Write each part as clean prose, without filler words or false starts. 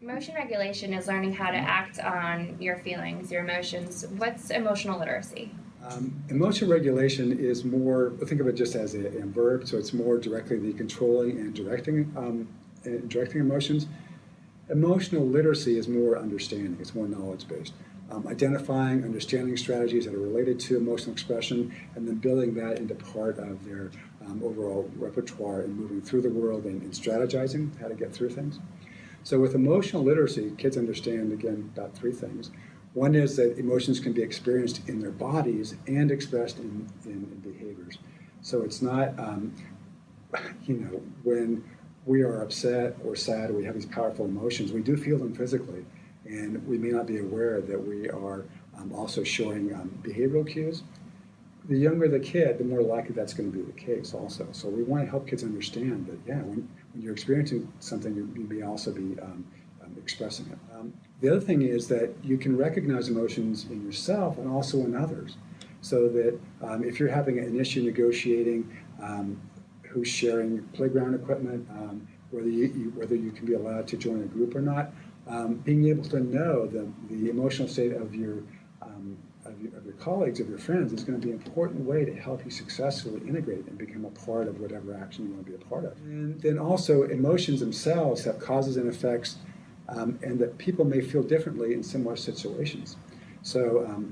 Emotion regulation is learning how to act on your feelings, your emotions. What's emotional literacy? Emotion regulation is more, think of it just as a verb, so it's more directly the controlling and directing emotions. Emotional literacy is more understanding, it's more knowledge-based. Identifying, understanding strategies that are related to emotional expression, and then building that into part of their overall repertoire and moving through the world and strategizing how to get through things. So with emotional literacy, kids understand, again, about three things. One is that emotions can be experienced in their bodies and expressed in behaviors. So it's not, when we are upset or sad or we have these powerful emotions, we do feel them physically. And we may not be aware that we are also showing behavioral cues. The younger the kid, the more likely that's going to be the case also. So we want to help kids understand that, yeah, when you're experiencing something, you may also be expressing it. The other thing is that you can recognize emotions in yourself and also in others. So that if you're having an issue negotiating who's sharing playground equipment, whether you can be allowed to join a group or not, being able to know the emotional state of your colleagues, of your friends, is going to be an important way to help you successfully integrate and become a part of whatever action you want to be a part of. And then also, emotions themselves have causes and effects, and that people may feel differently in similar situations. So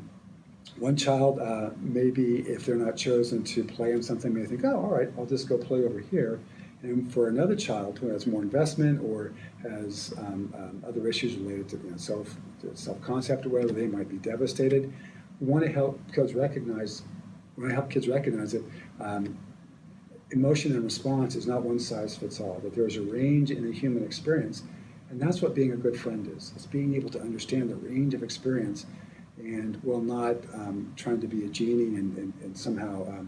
one child maybe, if they're not chosen to play in something, may think, oh, all right, I'll just go play over here. And for another child who has more investment or has other issues related to self-concept or whatever, they might be devastated. We want to help kids recognize that emotion and response is not one size fits all, that there's a range in the human experience. And that's what being a good friend is. It's being able to understand the range of experience and while not trying to be a genie and somehow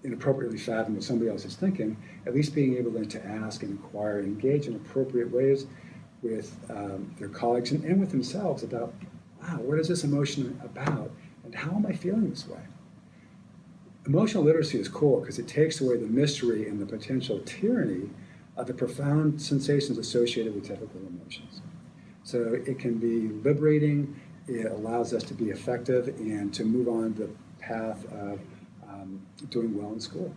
inappropriately fathom what somebody else is thinking, at least being able then to ask and inquire and engage in appropriate ways with their colleagues and with themselves about, wow, what is this emotion about and how am I feeling this way? Emotional literacy is cool because it takes away the mystery and the potential tyranny of the profound sensations associated with typical emotions. So it can be liberating, it allows us to be effective and to move on the path of doing well in school.